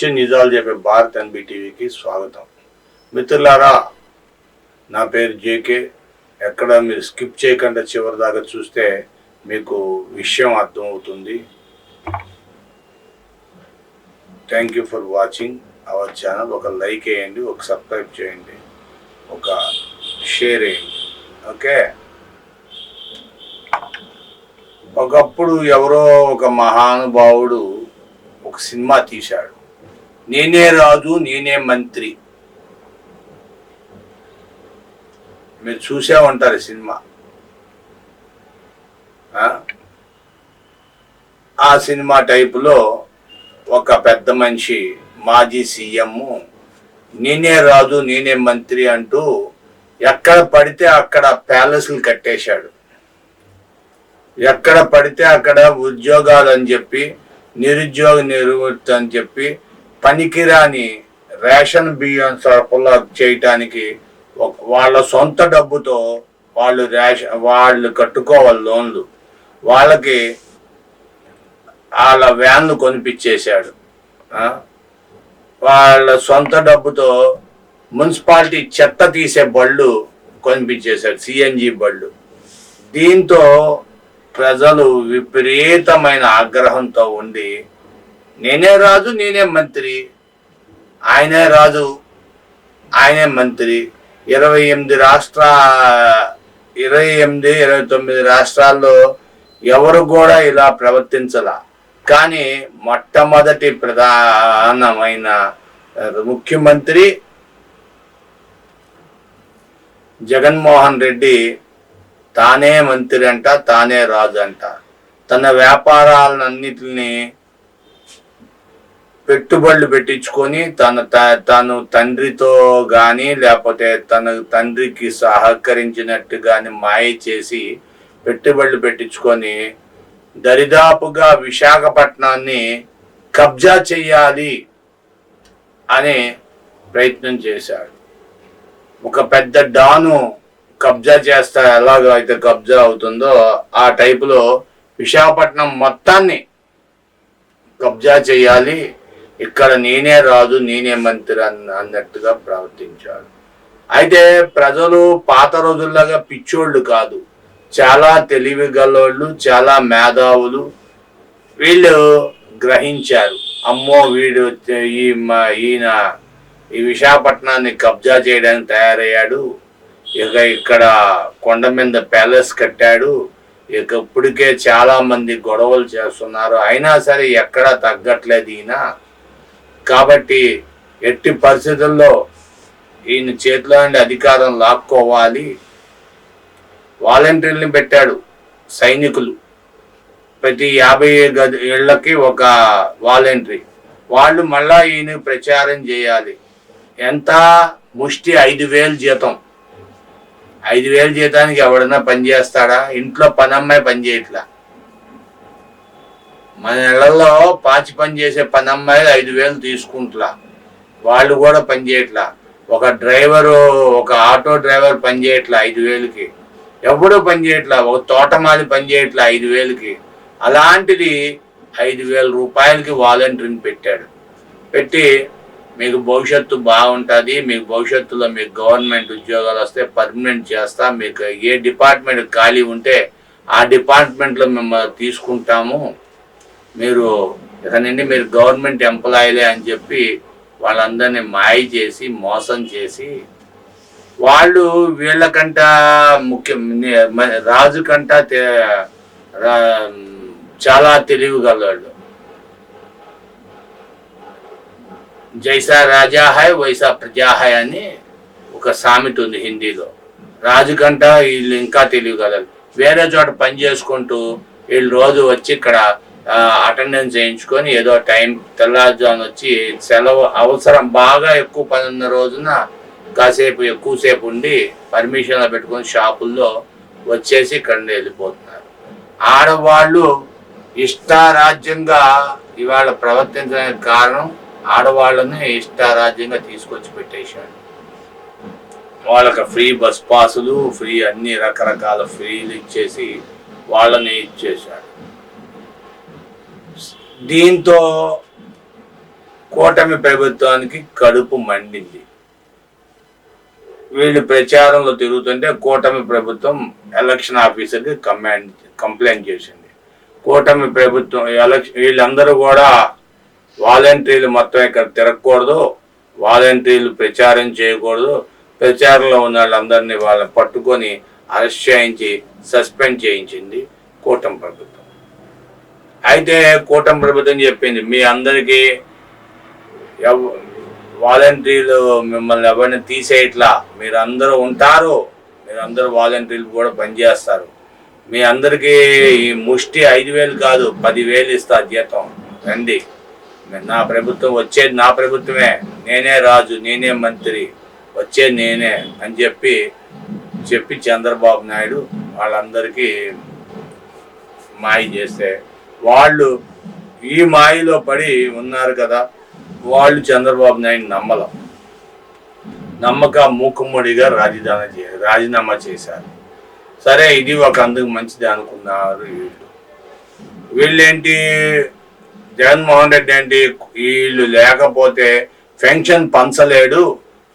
నిత్యం నిజాలు చెప్పే భారత్ ఎన్బిటీవీకి స్వాగతం. మిత్రులారా, నా పేరు జేకే. ఎక్కడ మీరు స్కిప్ చేయకుండా చివరి దాకా చూస్తే మీకు విషయం అర్థమవుతుంది. Thank you for watching our channel. ఒక లైక్ వేయండి, ఒక సబ్స్క్రైబ్ చేయండి, ఒక షేర్ వేయండి. ఓకే. ఒకప్పుడు ఎవరో ఒక మహానుభావుడు ఒక సినిమా తీశాడు, నేనే రాజు నేనే మంత్రి. మీరు చూసే ఉంటారు సినిమా. ఆ సినిమా టైపులో ఒక పెద్ద మనిషి, మాజీ సీఎం, నేనే రాజు నేనే మంత్రి అంటూ ఎక్కడ పడితే అక్కడ ప్యాలెస్లు కట్టేశాడు. ఎక్కడ పడితే అక్కడ ఉద్యోగాలు అని చెప్పి, నిరుద్యోగ నివృత్తి అని చెప్పి, పనికిరాని రేషన్ బియ్యం సరఫరా చేయటానికి వాళ్ళ సొంత డబ్బుతో వాళ్ళు కట్టుకోవాలి లోన్లు. వాళ్ళకి వాళ్ళ వ్యాన్లు కొనిపించేశాడు. వాళ్ళ సొంత డబ్బుతో మున్సిపాలిటీ చెత్త తీసే బళ్ళు కొనిపించేశాడు, సిఎన్జి బళ్ళు. దీంతో ప్రజలు విపరీతమైన ఆగ్రహంతో ఉండి, నేనే రాజు నేనే మంత్రి, ఆయనే రాజు ఆయనే మంత్రి. 29 రాష్ట్రాల్లో ఎవరు కూడా ఇలా ప్రవర్తించలా. కానీ మొట్టమొదటి ప్రధానమైన ముఖ్యమంత్రి జగన్మోహన్ రెడ్డి తానే మంత్రి అంట, తానే రాజు అంట. తన వ్యాపారాలన్నిటిని పెట్టుబడులు పెట్టించుకొని తను తండ్రితో కానీ లేకపోతే తన తండ్రికి సహకరించినట్టు కానీ మాయ చేసి పెట్టుబడులు పెట్టించుకొని దరిదాపుగా విశాఖపట్నాన్ని కబ్జా చెయ్యాలి అనే ప్రయత్నం చేశాడు. ఒక పెద్ద డాను కబ్జా చేస్తా ఎలాగైతే కబ్జా అవుతుందో ఆ టైపులో విశాఖపట్నం మొత్తాన్ని కబ్జా చేయాలి, ఇక్కడ నేనే రాజు నేనే మంత్రి అన్నట్టుగా ప్రవర్తించాడు. అయితే ప్రజలు పాత రోజుల్లాగా పిచ్చోళ్ళు కాదు, చాలా తెలివి గలోళ్ళు, చాలా మేధావులు. వీళ్ళు గ్రహించారు, అమ్మో వీడు ఈయన ఈ విశాఖపట్నాన్ని కబ్జా చేయడానికి తయారయ్యాడు, ఇక ఇక్కడ కొండ మీద ప్యాలెస్ కట్టాడు, ఇక ఇప్పటికే చాలా మంది గొడవలు చేస్తున్నారు, అయినా సరే ఎక్కడా తగ్గట్లేదు ఈయన. కాబట్టి ఎట్టి పరిస్థితుల్లో ఈయన చేతిలో నుండి అధికారం లాక్కోవాలి. వాలంటీర్ని పెట్టాడు, సైనికులు. ప్రతి 50 ఏళ్లకి ఒక వాలంటీర్. వాళ్ళు మళ్ళా ఈయన ప్రచారం చేయాలి. ఎంత? ముష్టి 5,000 జీతం. 5,000 జీతానికి ఎవడన్నా పనిచేస్తాడా? ఇంట్లో పనమ్మాయి పని చేయట్లా. మన నెలల్లో పాచి పని చేసే పనమ్మాయిలు 5,000 తీసుకుంటా, వాళ్ళు కూడా పని చేయట్లా. ఒక డ్రైవరు, ఒక ఆటో డ్రైవర్ పని చేయట్లా 5,000కి, ఎవడో పని చేయట్లా. ఒక తోటమాలి పని చేయట్లా 5,000కి. అలాంటిది 5,000 రూపాయలకి వాలంటీర్ని పెట్టాడు. పెట్టి మీకు భవిష్యత్తు బాగుంటుంది, మీకు భవిష్యత్తులో మీకు గవర్నమెంట్ ఉద్యోగాలు వస్తే పర్మనెంట్ చేస్తా, మీకు ఏ డిపార్ట్మెంట్ ఖాళీ ఉంటే ఆ డిపార్ట్మెంట్లో మిమ్మల్ని తీసుకుంటాము, మీరు ఇక నుండి మీరు గవర్నమెంట్ ఎంప్లాయీలే అని చెప్పి వాళ్ళందరినీ మాయ చేసి మోసం చేసి, వాళ్ళు వీళ్ళకంట రాజు కంట చాలా తెలివిగలవాళ్ళు. జైసా రాజా హై వైసా ప్రజా హై అని ఒక సామెత ఉంది హిందీలో. రాజు కంట వీళ్ళు ఇంకా తెలియగలరు. వేరే చోట పని చేసుకుంటూ వీళ్ళు రోజు వచ్చి ఇక్కడ అటెండెన్స్ చేయించుకొని ఏదో టైం తెల్లారుజామున వచ్చి సెలవు అవసరం బాగా ఎక్కువ పని ఉన్న రోజున కాసేపు ఎక్కువసేపు ఉండి పర్మిషన్లు పెట్టుకొని షాపుల్లో వచ్చేసి ఇక్కడ వెళ్ళిపోతున్నారు. ఆడవాళ్ళు ఇష్టారాజ్యంగా ఇవాళ ప్రవర్తించడానికి కారణం ఆడవాళ్ళని ఇష్టారాజ్యంగా తీసుకొచ్చి పెట్టేశాడు. వాళ్ళకి ఫ్రీ బస్ పాసులు, ఫ్రీ అన్ని రకరకాల ఫ్రీలు ఇచ్చేసి వాళ్ళని ఇచ్చేశాడు. దీంతో కూటమి ప్రభుత్వానికి కడుపు మండింది. వీళ్ళు ప్రచారంలో తిరుగుతుంటే కూటమి ప్రభుత్వం ఎలక్షన్ ఆఫీసర్కి కంప్లైంట్ చేసింది. కూటమి ప్రభుత్వం వీళ్ళందరూ కూడా వాలంటీర్లు మొత్తం ఇక్కడ తిరగకూడదు, వాలంటీర్లు ప్రచారం చేయకూడదు, ప్రచారంలో ఉన్న వాళ్ళందరినీ వాళ్ళని పట్టుకొని అరెస్ట్ చేయించి సస్పెండ్ చేయించింది కూటమి ప్రభుత్వం. అయితే కూటమి ప్రభుత్వం చెప్పింది, మీ అందరికీ వాలంటీర్లు మిమ్మల్ని ఎవరిని తీసేయట్లా, మీరందరూ ఉంటారు, మీరందరూ వాలంటీర్లు కూడా పనిచేస్తారు, మీ అందరికీ ఈ ముష్టి 5,000 కాదు 10,000 ఇస్తా జీతం, రండి, నా ప్రభుత్వం వచ్చేది, నా ప్రభుత్వమే, నేనే రాజు, నేనే మంత్రి, వచ్చేది నేనే అని చెప్పి చంద్రబాబు నాయుడు వాళ్ళందరికీ మాయ చేస్తే వాళ్ళు ఈ మాయలో పడి ఉన్నారు కదా, వాళ్ళు చంద్రబాబు నాయుడు నమ్మక మూకుమ్మడిగా రాజీనామా చేశారు. సరే, ఇది ఒక అందుకు మంచిది అనుకున్నారు వీళ్ళేంటి, జగన్మోహన్ రెడ్డి ఏంటి, వీళ్ళు లేకపోతే పెన్షన్ పంచలేడు,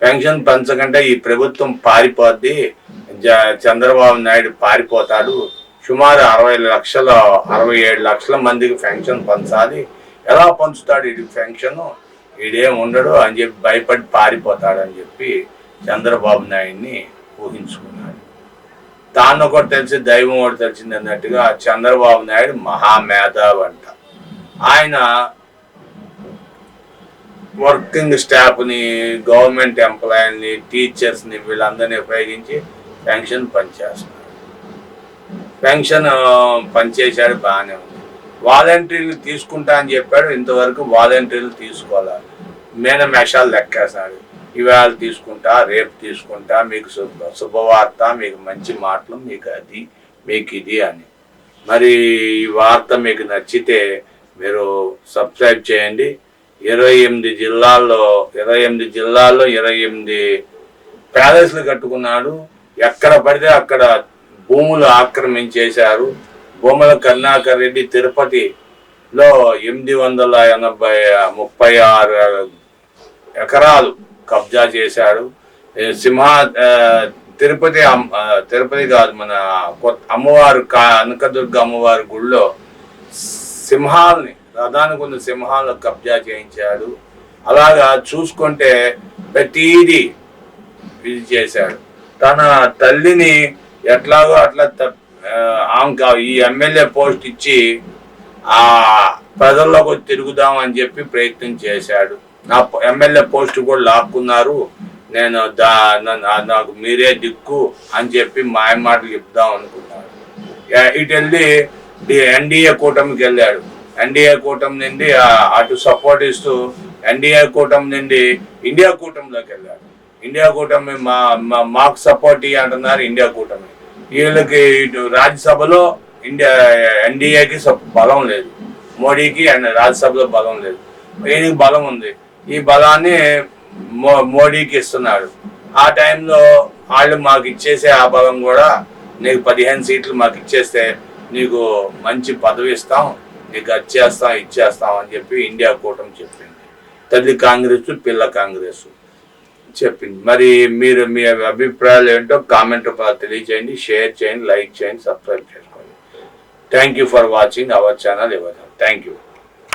పెన్షన్ పంచకంటే ఈ ప్రభుత్వం పారిపోద్ది, చంద్రబాబు నాయుడు పారిపోతాడు, సుమారు 67 లక్షల మందికి పెన్షన్ పంచాలి, ఎలా పంచుతాడు ఇది పెన్షన్, వీడేం ఉండడు అని చెప్పి భయపడి పారిపోతాడని చెప్పి చంద్రబాబు నాయుడిని ఊహించుకున్నాడు. తాను ఒకటి తెలిసి దైవం ఒకటి తెలిసింది అన్నట్టుగా చంద్రబాబు నాయుడు మహామేధావి అంట. ఆయన వర్కింగ్ స్టాఫ్ని, గవర్నమెంట్ ఎంప్లాయీని, టీచర్స్ని వీళ్ళందరినీ ఉపయోగించి పెన్షన్ పనిచేశాడు, బాగానే ఉంది. వాలంటీర్లు తీసుకుంటా అని చెప్పాడు, ఇంతవరకు వాలంటీర్లు తీసుకోవాలి, మేనమేషాలు లెక్కేశాడు, ఇవాళ తీసుకుంటా, రేపు తీసుకుంటా, మీకు శుభవార్త, మీకు మంచి మాటలు, మీకు అది, మీకు ఇది అని. మరి ఈ వార్త మీకు నచ్చితే మీరు సబ్స్క్రైబ్ చేయండి. 28 జిల్లాల్లో 28 ప్యాలెస్లు కట్టుకున్నాడు, ఎక్కడ పడితే అక్కడ భూములు ఆక్రమించేశారు. భూముల కరుణాకర్ రెడ్డి తిరుపతిలో 836 ఎకరాలు కబ్జా చేశాడు. తిరుపతి కాదు, మన అమ్మవారు కనకదుర్గ అమ్మవారి గుళ్ళో సింహాలని, రథానికి ఉన్న సింహాలను కబ్జా చేయించాడు. అలాగా చూసుకుంటే ప్రతీది ఇది చేశాడు. తన తల్లిని ఎట్లాగో అట్లా ఈ ఎమ్మెల్యే పోస్ట్ ఇచ్చి ఆ ప్రజల్లోకి తిరుగుదాం అని చెప్పి ప్రయత్నం చేశాడు. నా ఎమ్మెల్యే పోస్ట్ కూడా లాక్కున్నారు, నేను నాకు మీరే దిక్కు అని చెప్పి మాయమాటలు చెప్దాం అనుకున్నాడు. ఇటు వెళ్ళి ఎన్డీఏ కూటమికి వెళ్ళాడు. ఎన్డీఏ కూటమి నుండి అటు సపోర్ట్ ఇస్తూ ఎన్డీఏ కూటమి నుండి ఇండియా కూటమిలోకి వెళ్ళాడు. ఇండియా కూటమి మాకు సపోర్ట్ అంటున్నారు ఇండియా కూటమి. వీళ్ళకి ఇటు రాజ్యసభలో ఎన్డీఏకి బలం లేదు, మోడీకి రాజ్యసభలో బలం లేదు, ఈయనకి బలం ఉంది. ఈ బలాన్ని మోడీకి ఇస్తున్నాడు. ఆ టైంలో వాళ్ళు మాకు ఇచ్చేసే ఆ బలం కూడా, నీకు 15 సీట్లు మాకు ఇచ్చేస్తే నీకు మంచి పదవి ఇస్తాం, నీకు ఇచ్చేస్తాం అని చెప్పి ఇండియా కూటమి చెప్పింది. తల్లి కాంగ్రెస్, పిల్ల కాంగ్రెస్ చెప్పింది. మరి మీరు మీ అభిప్రాయాలు ఏంటో కామెంట్ తెలియజేయండి, షేర్ చేయండి, లైక్ చేయండి, సబ్స్క్రైబ్ చేసుకోండి. Thank you for watching our channel. Thank you.